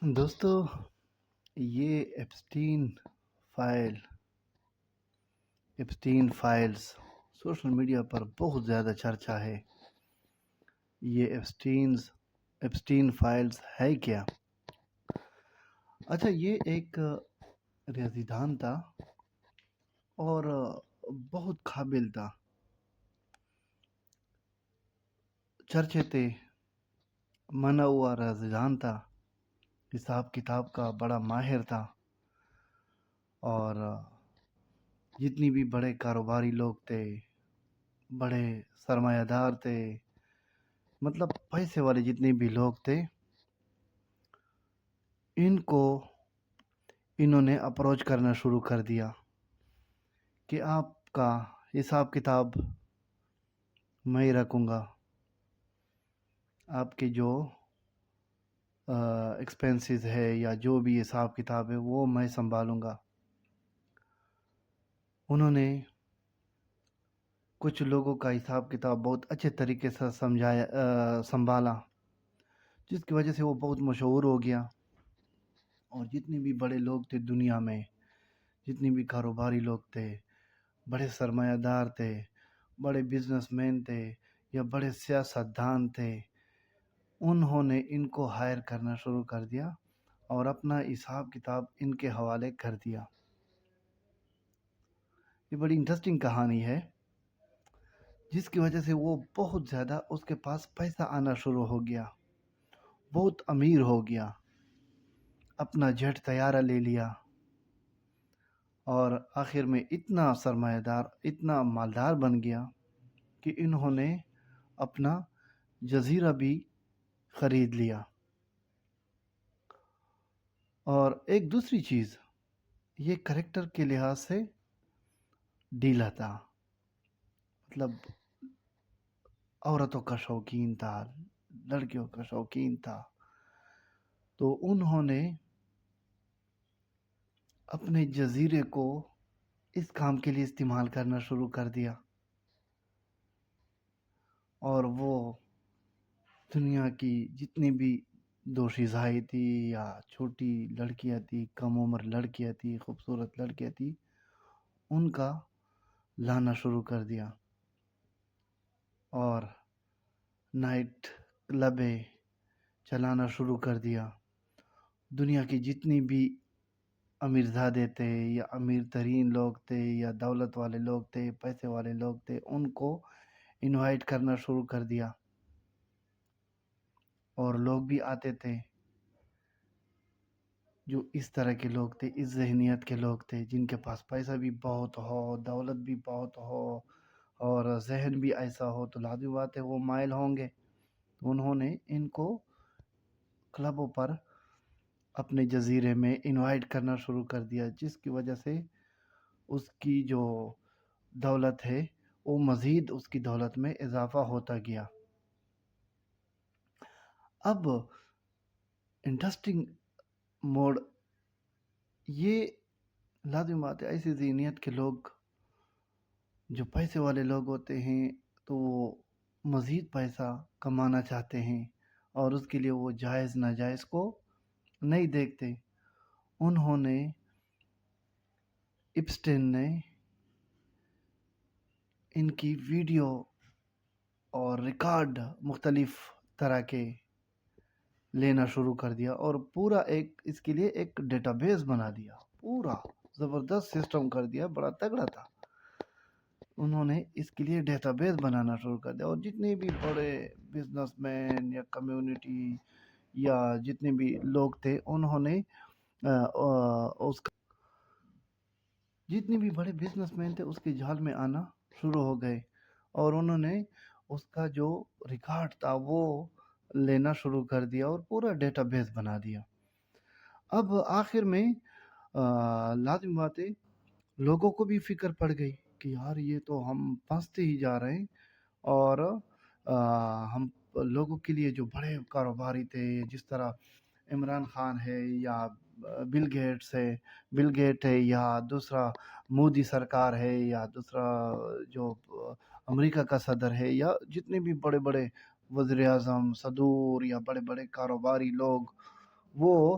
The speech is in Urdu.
دوستو، یہ file Epstein files social media پر بہت زیادہ چرچا ہے۔ یہ ایپسٹین فائلز ہے کیا؟ اچھا، یہ ایک ریاضی دان تھا اور بہت قابل تھا، چرچے تھے، منا ہوا ریاضی دان تھا، حساب کتاب کا بڑا ماہر تھا، اور جتنی بھی بڑے کاروباری لوگ تھے، بڑے سرمایہ دار تھے، مطلب پیسے والے جتنے بھی لوگ تھے، انہوں نے اپروچ کرنا شروع کر دیا کہ آپ کا حساب کتاب میں ہی رکھوں گا، آپ کے جو ایکسپینسز ہے یا جو بھی حساب کتاب ہے وہ میں سنبھالوں گا۔ انہوں نے کچھ لوگوں کا حساب کتاب بہت اچھے طریقے سے سنبھالا، جس کی وجہ سے وہ بہت مشہور ہو گیا، اور جتنے بھی بڑے لوگ تھے دنیا میں، جتنے بھی کاروباری لوگ تھے، بڑے سرمایہ دار تھے، بڑے بزنس مین تھے یا بڑے سیاستدان تھے، انہوں نے ان کو ہائر کرنا شروع کر دیا اور اپنا حساب کتاب ان کے حوالے کر دیا۔ یہ بڑی انٹرسٹنگ کہانی ہے، جس کی وجہ سے وہ بہت زیادہ اس کے پاس پیسہ آنا شروع ہو گیا، بہت امیر ہو گیا، اپنا جیٹ طیارہ لے لیا، اور آخر میں اتنا سرمایہ دار، اتنا مالدار بن گیا کہ انہوں نے اپنا جزیرہ بھی خرید لیا۔ اور ایک دوسری چیز، یہ کریکٹر کے لحاظ سے ڈھیلا تھا، مطلب عورتوں کا شوقین تھا، لڑکیوں کا شوقین تھا، تو انہوں نے اپنے جزیرے کو اس کام کے لیے استعمال کرنا شروع کر دیا، اور وہ دنیا کی جتنی بھی دوشیزائی تھی یا چھوٹی لڑکیاں تھی، کم عمر لڑکیاں تھی، خوبصورت لڑکیاں تھی، ان کا لانا شروع کر دیا، اور نائٹ کلبیں چلانا شروع کر دیا۔ دنیا کی جتنی بھی امیرزادے تھے یا امیر ترین لوگ تھے یا دولت والے لوگ تھے، پیسے والے لوگ تھے، ان کو انوائٹ کرنا شروع کر دیا، اور لوگ بھی آتے تھے جو اس طرح کے لوگ تھے، اس ذہنیت کے لوگ تھے، جن کے پاس پیسہ بھی بہت ہو، دولت بھی بہت ہو، اور ذہن بھی ایسا ہو، تو لازمی بات ہے وہ مائل ہوں گے۔ انہوں نے ان کو کلبوں پر اپنے جزیرے میں انوائٹ کرنا شروع کر دیا، جس کی وجہ سے اس کی جو دولت ہے وہ مزید اس کی دولت میں اضافہ ہوتا گیا۔ اب انٹرسٹنگ موڈ، یہ لازم بات ہے، ایسی ذہنیت کے لوگ، جو پیسے والے لوگ ہوتے ہیں، تو وہ مزید پیسہ کمانا چاہتے ہیں، اور اس کے لیے وہ جائز ناجائز کو نہیں دیکھتے۔ انہوں نے ایپسٹین نے ان کی ویڈیو اور ریکارڈ مختلف طرح کے لینا شروع کر دیا، اور پورا اس کے لیے ایک ڈیٹا بیس بنا دیا، پورا زبردست سسٹم کر دیا، بڑا تگڑا تھا۔ انہوں نے اس کے لیے ڈیٹا بیس بنانا شروع کر دیا، اور جتنے بھی بڑے بزنس مین یا کمیونٹی یا جتنے بھی لوگ تھے، انہوں نے جتنے بھی بڑے بزنس مین تھے اس کے جال میں آنا شروع ہو گئے، اور انہوں نے اس کا جو ریکارڈ تھا وہ لینا شروع کر دیا اور پورا ڈیٹا بیس بنا دیا۔ اب آخر میں لازم بات ہے، لوگوں کو بھی فکر پڑ گئی کہ یار یہ تو ہم پھنستے ہی جا رہے ہیں، اور ہم لوگوں کے لیے جو بڑے کاروباری تھے، جس طرح عمران خان ہے یا بل گیٹ ہے یا دوسرا مودی سرکار ہے یا دوسرا جو امریکہ کا صدر ہے، یا جتنے بھی بڑے بڑے وزیر اعظم، صدور یا بڑے بڑے کاروباری لوگ، وہ